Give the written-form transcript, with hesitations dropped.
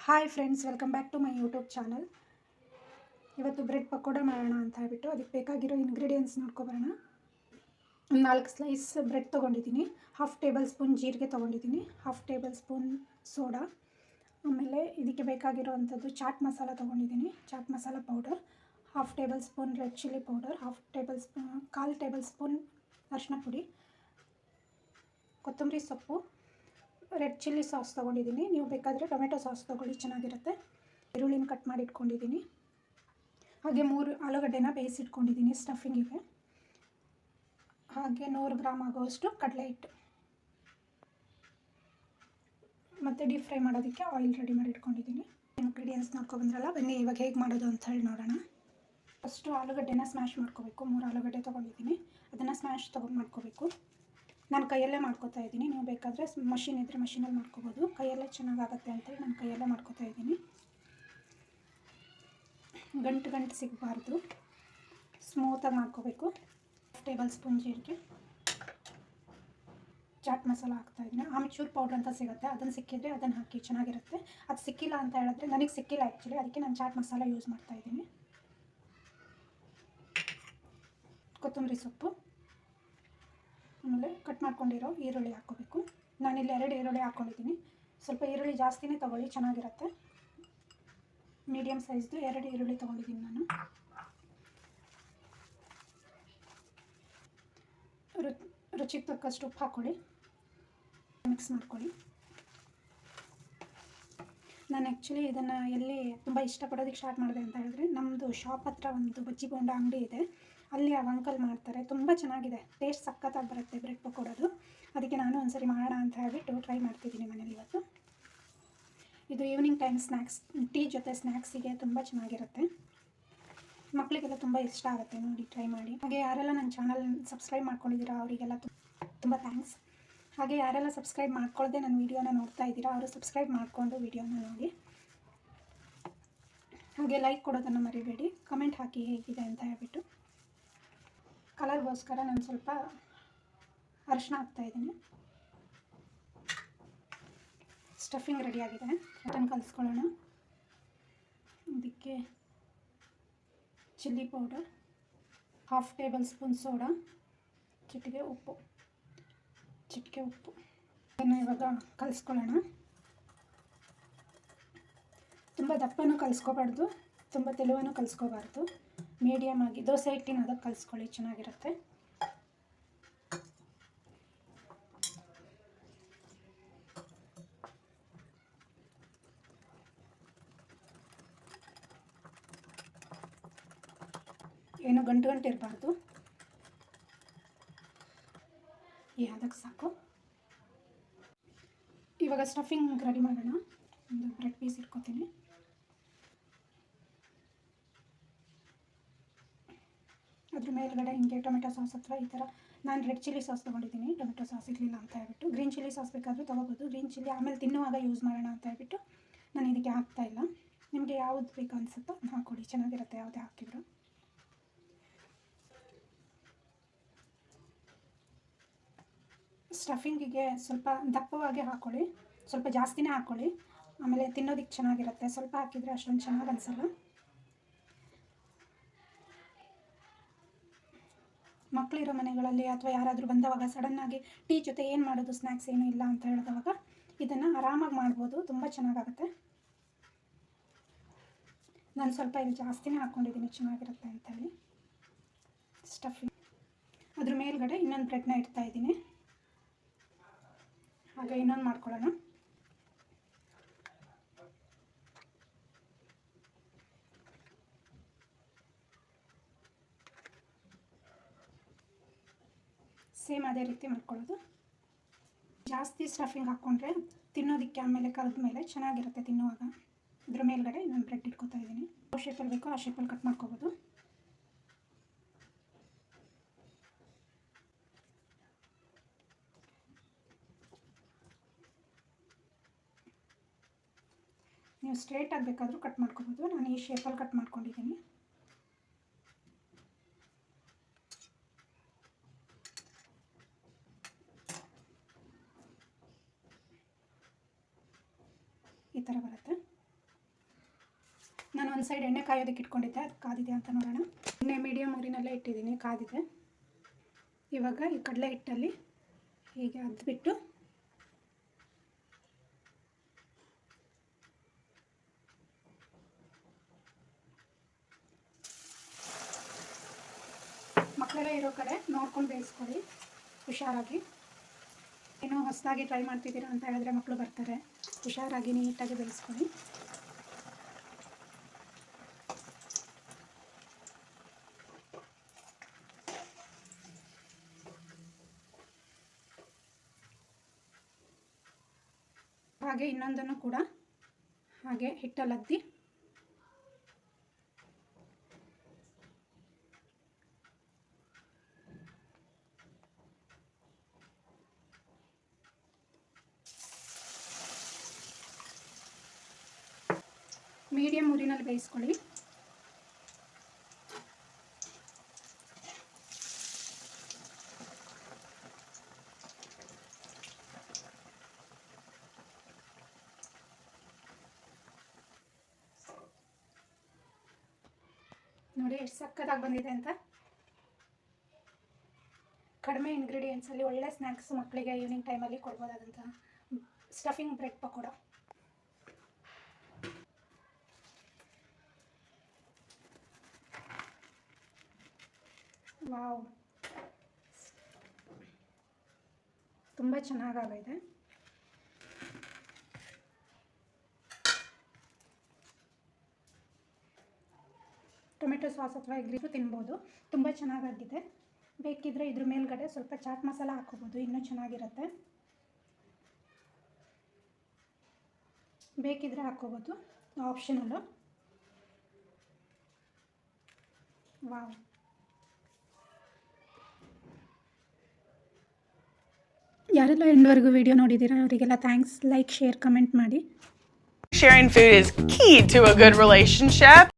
Hi friends, welcome back to my YouTube channel. ಇವತ್ತು bread pakoda ಮಾಡೋಣ ಅಂತ ಹೇಳ್ಬಿಟ್ಟು ಅದಕ್ಕೆ ಬೇಕಾಗಿರೋ ಇಂಗ್ರೀಡಿಯೆಂಟ್ಸ್ ನೋಡ್ಕೊಬರೋಣ. 4 ಸ್ಲೈಸ್ ಬ್ರೆಡ್ ತೊಗೊಂಡಿದ್ದೀನಿ, ಹಾಫ್ ಟೇಬಲ್ ಸ್ಪೂನ್ ಜೀರಿಗೆ ತೊಗೊಂಡಿದ್ದೀನಿ, ಹಾಫ್ ಟೇಬಲ್ ಸ್ಪೂನ್ ಸೋಡಾ, ಆಮೇಲೆ ಇದಕ್ಕೆ ಬೇಕಾಗಿರೋವಂಥದ್ದು ಚಾಟ್ ಮಸಾಲ ತೊಗೊಂಡಿದ್ದೀನಿ, chaat masala powder, half tablespoon red chilli powder, ಕಾಲು ಟೇಬಲ್ ಸ್ಪೂನ್ ಅರಿಶಿನ ಪುಡಿ, ಕೊತ್ತಂಬರಿ ಸೊಪ್ಪು, ರೆಡ್ ಚಿಲ್ಲಿ ಸಾಸ್ ತೊಗೊಂಡಿದ್ದೀನಿ. ನೀವು ಬೇಕಾದರೆ ಟೊಮೆಟೊ ಸಾಸ್ ತೊಗೊಳ್ಳಿ, ಚೆನ್ನಾಗಿರುತ್ತೆ. ಈರುಳ್ಳಿನ ಕಟ್ ಮಾಡಿ ಇಟ್ಕೊಂಡಿದ್ದೀನಿ. ಹಾಗೆ 3 ಆಲೂಗಡ್ಡೆನ ಬೇಯಿಸಿಟ್ಕೊಂಡಿದ್ದೀನಿ ಸ್ಟಫಿಂಗಿಗೆ. ಹಾಗೆ 100 ಗ್ರಾಮ್ ಆಗೋವಷ್ಟು ಕಡಲೆ ಹಿಟ್ಟು, ಮತ್ತು ಡೀಪ್ ಫ್ರೈ ಮಾಡೋದಕ್ಕೆ ಆಯಿಲ್ ರೆಡಿ ಮಾಡಿ ಇಟ್ಕೊಂಡಿದ್ದೀನಿ. ಇಂಗ್ರೀಡಿಯೆಂಟ್ಸ್ ನೋಡ್ಕೊಬಂದ್ರಲ್ಲ, ಬನ್ನಿ ಇವಾಗ ಹೇಗೆ ಮಾಡೋದು ಅಂತ ಹೇಳಿ ನೋಡೋಣ. ಫಸ್ಟು ಆಲೂಗಡ್ಡೆನ ಸ್ಮ್ಯಾಶ್ ಮಾಡ್ಕೋಬೇಕು. 3 ಆಲೂಗಡ್ಡೆ ತೊಗೊಂಡಿದ್ದೀನಿ, ಅದನ್ನು ಸ್ಮ್ಯಾಶ್ ಮಾಡ್ಕೋಬೇಕು. ನಾನು ಕೈಯಲ್ಲೇ ಮಾಡ್ಕೋತಾ ಇದ್ದೀನಿ, ನೀವು ಬೇಕಾದರೆ ಮಷಿನ್ ಇದ್ದರೆ ಮಷಿನಲ್ಲಿ ಮಾಡ್ಕೋಬೋದು. ಕೈಯಲ್ಲೇ ಚೆನ್ನಾಗಾಗುತ್ತೆ ಅಂತೇಳಿ ನಾನು ಕೈಯಲ್ಲೇ ಮಾಡ್ಕೋತಾ ಇದ್ದೀನಿ. ಗಂಟು ಸಿಗಬಾರ್ದು, ಸ್ಮೂತಾಗಿ ಮಾಡ್ಕೋಬೇಕು. ಟೇಬಲ್ ಸ್ಪೂನ್ ಜೀರಿಗೆ, ಚಾಟ್ ಮಸಾಲ ಹಾಕ್ತಾಯಿದ್ದೀನಿ. ಆಮ್ಚೂರ್ ಪೌಡ್ರ್ ಅಂತ ಸಿಗುತ್ತೆ, ಅದನ್ನು ಸಿಕ್ಕಿದ್ರೆ ಅದನ್ನು ಹಾಕಿ, ಚೆನ್ನಾಗಿರುತ್ತೆ. ಅದು ಸಿಕ್ಕಿಲ್ಲ ಅಂತ ಹೇಳಿದ್ರೆ, ನನಗೆ ಸಿಕ್ಕಿಲ್ಲ ಆ್ಯಕ್ಚುಲಿ, ಅದಕ್ಕೆ ನಾನು ಚಾಟ್ ಮಸಾಲ ಯೂಸ್ ಮಾಡ್ತಾಯಿದ್ದೀನಿ. ಕೊತ್ತಂಬರಿ ಸೊಪ್ಪು, ಆಮೇಲೆ ಕಟ್ ಮಾಡ್ಕೊಂಡಿರೋ ಈರುಳ್ಳಿ ಹಾಕ್ಕೋಬೇಕು. ನಾನಿಲ್ಲಿ 2 ಈರುಳ್ಳಿ ಹಾಕ್ಕೊಂಡಿದ್ದೀನಿ. ಸ್ವಲ್ಪ ಈರುಳ್ಳಿ ಜಾಸ್ತಿನೇ ತೊಗೊಳ್ಳಿ, ಚೆನ್ನಾಗಿರುತ್ತೆ. ಮೀಡಿಯಮ್ ಸೈಜ್ದು 2 ಈರುಳ್ಳಿ ತೊಗೊಂಡಿದ್ದೀನಿ ನಾನು. ರುಚಿಗೆ ತಕ್ಕಷ್ಟು ಉಪ್ಪು ಹಾಕ್ಕೊಳ್ಳಿ, ಮಿಕ್ಸ್ ಮಾಡ್ಕೊಳ್ಳಿ. ನಾನು ಆ್ಯಕ್ಚುಲಿ ಇದನ್ನು ಎಲ್ಲಿ ತುಂಬ ಇಷ್ಟಪಡೋದಕ್ಕೆ ಸ್ಟಾರ್ಟ್ ಮಾಡಿದೆ ಅಂತ ಹೇಳಿದ್ರೆ, ನಮ್ಮದು ಶಾಪ್ ಹತ್ರ ಒಂದು ಬಜ್ಜಿ ಬೋಂಡ ಅಂಗಡಿ ಇದೆ, ಅಲ್ಲಿ ಆ ಅಂಕಲ್ ಮಾಡ್ತಾರೆ, ತುಂಬ ಚೆನ್ನಾಗಿದೆ, ಟೇಸ್ಟ್ ಸಖತ್ತಾಗಿ ಬರುತ್ತೆ ಬ್ರೆಡ್ ಪಕೋಡೋದು. ಅದಕ್ಕೆ ನಾನು ಒಂದ್ಸರಿ ಮಾಡೋಣ ಅಂತ ಹೇಳ್ಬಿಟ್ಟು ಟ್ರೈ ಮಾಡ್ತಿದ್ದೀನಿ ಮನೇಲಿ ಇವತ್ತು. ಇದು ಈವ್ನಿಂಗ್ ಟೈಮ್ ಸ್ನ್ಯಾಕ್ಸ್, ಟೀ ಜೊತೆ ಸ್ನ್ಯಾಕ್ಸಿಗೆ ತುಂಬ ಚೆನ್ನಾಗಿರುತ್ತೆ. ಮಕ್ಕಳಿಗೆಲ್ಲ ತುಂಬ ಇಷ್ಟ ಆಗುತ್ತೆ, ನೋಡಿ ಟ್ರೈ ಮಾಡಿ. ಹಾಗೆ ಯಾರೆಲ್ಲ ನನ್ನ ಚಾನಲ್ ಸಬ್ಸ್ಕ್ರೈಬ್ ಮಾಡ್ಕೊಂಡಿದ್ದೀರಾ ಅವರಿಗೆಲ್ಲ ತುಂಬ ಥ್ಯಾಂಕ್ಸ್. ಹಾಗೆ ಯಾರೆಲ್ಲ ಸಬ್ಸ್ಕ್ರೈಬ್ ಮಾಡ್ಕೊಳ್ಳದೆ ನನ್ನ ವೀಡಿಯೋನ ನೋಡ್ತಾ ಇದ್ದೀರಾ, ಅವರು ಸಬ್ಸ್ಕ್ರೈಬ್ ಮಾಡಿಕೊಂಡು ವೀಡಿಯೋನ ನೋಡಿ. ಹಾಗೆ ಲೈಕ್ ಕೊಡೋದನ್ನು ಮರಿಬೇಡಿ, ಕಮೆಂಟ್ ಹಾಕಿ ಹೇಗಿದೆ ಅಂತ ಹೇಳ್ಬಿಟ್ಟು. ಕಲರ್ಗೋಸ್ಕರ ನಾನು ಸ್ವಲ್ಪ ಅರಿಶಿನ ಹಾಕ್ತಾಯಿದ್ದೀನಿ. ಸ್ಟಫಿಂಗ್ ರೆಡಿಯಾಗಿದೆ, ಮಟನ್ ಕಲಿಸ್ಕೊಳ್ಳೋಣ. ಇದಕ್ಕೆ chilli powder, half table spoon soda, ಚಿಟಿಕೆ ಉಪ್ಪು. ಇದನ್ನು ಇವಾಗ ಕಲಿಸ್ಕೊಳ್ಳೋಣ. ತುಂಬ ದಪ್ಪನೂ ಕಲಿಸ್ಕೋಬಾರ್ದು, ತುಂಬ ತೆಳುವೂ ಕಲಿಸ್ಕೋಬಾರ್ದು, ಮೀಡಿಯಮ್ ಆಗಿ ದೋಸೆ ಹಿಟ್ಟಿನ ಅದಕ್ಕೆ ಕಲಿಸ್ಕೊಳ್ಳಿ, ಚೆನ್ನಾಗಿರುತ್ತೆ. ಏನು ಗಂಟು ಇರಬಾರ್ದು, ಅದಕ್ಕೆ ಸಾಕು. ಇವಾಗ ಸ್ಟಫಿಂಗ್ ರೆಡಿ ಮಾಡೋಣ. ಒಂದು ಬ್ರೆಡ್ ಪೀಸ್ ಇಟ್ಕೊತೀನಿ. ಅದ್ರ ಮೇಲ್ಗಡೆ ಹಿಂಗೆ ಟೊಮೆಟೊ ಸಾಸ್ ಅಥವಾ ಈ ಥರ, ನಾನು ರೆಡ್ ಚಿಲ್ಲಿ ಸಾಸ್ ತೊಗೊಂಡಿದ್ದೀನಿ, ಟೊಮೆಟೊ ಸಾಸ್ ಇರಲಿಲ್ಲ ಅಂತ ಹೇಳ್ಬಿಟ್ಟು. ಗ್ರೀನ್ ಚಿಲ್ಲಿ ಸಾಸ್ ಬೇಕಾದರೂ ತೊಗೋಬೋದು. ಗ್ರೀನ್ ಚಿಲ್ಲಿ ಆಮೇಲೆ ತಿನ್ನುವಾಗ ಯೂಸ್ ಮಾಡೋಣ ಅಂತ ಹೇಳ್ಬಿಟ್ಟು ನಾನು ಇದಕ್ಕೆ ಹಾಕ್ತಾಯಿಲ್ಲ. ನಿಮಗೆ ಯಾವುದು ಬೇಕು ಅನಿಸುತ್ತೋ ಅದನ್ನ ಹಾಕ್ಕೊಳ್ಳಿ, ಚೆನ್ನಾಗಿರುತ್ತೆ ಯಾವುದೇ ಹಾಕಿದ್ರು. ಸ್ಟಫಿಂಗಿಗೆ ಸ್ವಲ್ಪ ದಪ್ಪವಾಗಿ ಹಾಕ್ಕೊಳ್ಳಿ, ಸ್ವಲ್ಪ ಜಾಸ್ತಿನೇ ಹಾಕ್ಕೊಳ್ಳಿ, ಆಮೇಲೆ ತಿನ್ನೋದಕ್ಕೆ ಚೆನ್ನಾಗಿರುತ್ತೆ. ಸ್ವಲ್ಪ ಹಾಕಿದರೆ ಅಷ್ಟೊಂದು ಚೆನ್ನಾಗಿ ಅನಿಸಲ್ಲ. ಮಕ್ಕಳಿರೋ ಮನೆಗಳಲ್ಲಿ ಅಥವಾ ಯಾರಾದರೂ ಬಂದವಾಗ ಸಡನ್ನಾಗಿ ಟೀ ಜೊತೆ ಏನು ಮಾಡೋದು, ಸ್ನ್ಯಾಕ್ಸ್ ಏನೂ ಇಲ್ಲ ಅಂತ ಹೇಳಿದವಾಗ ಇದನ್ನು ಆರಾಮಾಗಿ ಮಾಡ್ಬೋದು, ತುಂಬ ಚೆನ್ನಾಗಾಗುತ್ತೆ. ನಾನು ಸ್ವಲ್ಪ ಇಲ್ಲಿ ಜಾಸ್ತಿನೇ ಹಾಕ್ಕೊಂಡಿದ್ದೀನಿ, ಚೆನ್ನಾಗಿರುತ್ತೆ ಅಂತೇಳಿ. ಸ್ಟಫಿಂಗ್ ಅದ್ರ ಮೇಲ್ಗಡೆ ಇನ್ನೊಂದು ಬ್ರೆಡ್ನ ಇಡ್ತಾಯಿದ್ದೀನಿ. ಹಾಗೆ ಇನ್ನೊಂದು ಮಾಡ್ಕೊಳ್ಳೋಣ. ಸೇಮ್ ಅದೇ ರೀತಿ ಮಾಡ್ಕೊಳ್ಳೋದು. ಜಾಸ್ತಿ ಸ್ಟಫಿಂಗ್ ಹಾಕ್ಕೊಂಡ್ರೆ ತಿನ್ನೋದಕ್ಕೆ ಆಮೇಲೆ ಕರೆದ ಮೇಲೆ ಚೆನ್ನಾಗಿರುತ್ತೆ ತಿನ್ನುವಾಗ. ಇದ್ರ ಮೇಲ್ಗಡೆ ನಾನು ಬ್ರೆಡ್ ಇಟ್ಕೊತಾ ಇದ್ದೀನಿ. ಯಾವ ಶೇಪಲ್ಲಿ ಬೇಕೋ ಆ ಶೇಪಲ್ಲಿ ಕಟ್ ಮಾಡ್ಕೋಬೋದು. ನೀವು ಸ್ಟ್ರೇಟಾಗಿ ಬೇಕಾದರೂ ಕಟ್ ಮಾಡ್ಕೋಬೋದು. ನಾನು ಈ ಶೇಪಲ್ಲಿ ಕಟ್ ಮಾಡ್ಕೊಂಡಿದ್ದೀನಿ. ಈ ಥರ ಬರುತ್ತೆ. ನಾನು ಒಂದು ಸೈಡ್ ಎಣ್ಣೆ ಕಾಯೋದಕ್ಕೆ ಇಟ್ಕೊಂಡಿದ್ದೆ, ಅದು ಕಾದಿದೆ ಅಂತ ನೋಡೋಣ. ಎಣ್ಣೆ ಮೀಡಿಯಮ್ ಊರಿನಲ್ಲೇ ಇಟ್ಟಿದ್ದೀನಿ, ಕಾದಿದೆ. ಇವಾಗ ಈ ಕಡಲೆ ಹಿಟ್ಟಲ್ಲಿ ಹೀಗೆ ಅದ್ಬಿಟ್ಟು ಮಕ್ಕಳೆಲ್ಲ ಇರೋ ಕಡೆ ನೋಡ್ಕೊಂಡು ಬೇಯಿಸ್ಕೊಳ್ಳಿ ಹುಷಾರಾಗಿ. ಏನೋ ಹೊಸದಾಗಿ ಟ್ರೈ ಮಾಡ್ತಿದ್ದೀರಾ ಅಂತ ಹೇಳಿದ್ರೆ ಮಕ್ಕಳು ಬರ್ತಾರೆ. ಹುಷಾರಾಗಿ ನೀಟಾಗಿ ಬೇಯಿಸ್ಕೊಳ್ಳಿ. ಹಾಗೆ ಇನ್ನೊಂದನ್ನು ಕೂಡ ಹಾಗೆ ಹಿಟ್ಟಲ್ಲಿ ಅದ್ದಿ ಮೀಡಿಯಮ್ ಊರಿನಲ್ಲಿ ಬೇಯಿಸ್ಕೊಳ್ಳಿ. ನೋಡಿ ಎಷ್ಟು ಸಕ್ಕತ್ತಾಗಿ ಬಂದಿದೆ ಅಂತ. ಕಡಿಮೆ ಇಂಗ್ರೀಡಿಯೆಂಟ್ಸಲ್ಲಿ ಒಳ್ಳೆ ಸ್ನ್ಯಾಕ್ಸ್ ಮಕ್ಕಳಿಗೆ ಈವ್ನಿಂಗ್ ಟೈಮಲ್ಲಿ ಕೊಡ್ಬೋದಾದಂಥ ಸ್ಟಫಿಂಗ್ ಬ್ರೆಡ್ ಪಕೋಡ. ವಾವ್, ತುಂಬ ಚೆನ್ನಾಗಾಗಿದೆ. ಟೊಮೆಟೊ ಸಾಸ್ ಅಥವಾ ಎಗ್ರಿಗೂ ತಿನ್ಬೋದು. ತುಂಬ ಚೆನ್ನಾಗಾಗಿದೆ. ಬೇಕಿದ್ದರೆ ಇದ್ರ ಮೇಲ್ಗಡೆ ಸ್ವಲ್ಪ ಚಾಟ್ ಮಸಾಲ ಹಾಕೋಬೋದು, ಇನ್ನೂ ಚೆನ್ನಾಗಿರುತ್ತೆ. ಬೇಕಿದ್ದರೆ ಹಾಕ್ಕೋಬೋದು, ಆಪ್ಷನಲ್ಲು. ವಾವ್, ಯಾರೆಲ್ಲ ಎಂಡ್ವರೆಗೂ ವಿಡಿಯೋ ನೋಡಿದ್ದೀರಾ ಅವರಿಗೆಲ್ಲ ಥ್ಯಾಂಕ್ಸ್. ಲೈಕ್, ಶೇರ್, ಕಮೆಂಟ್ ಮಾಡಿ. Sharing food is key to a good relationship.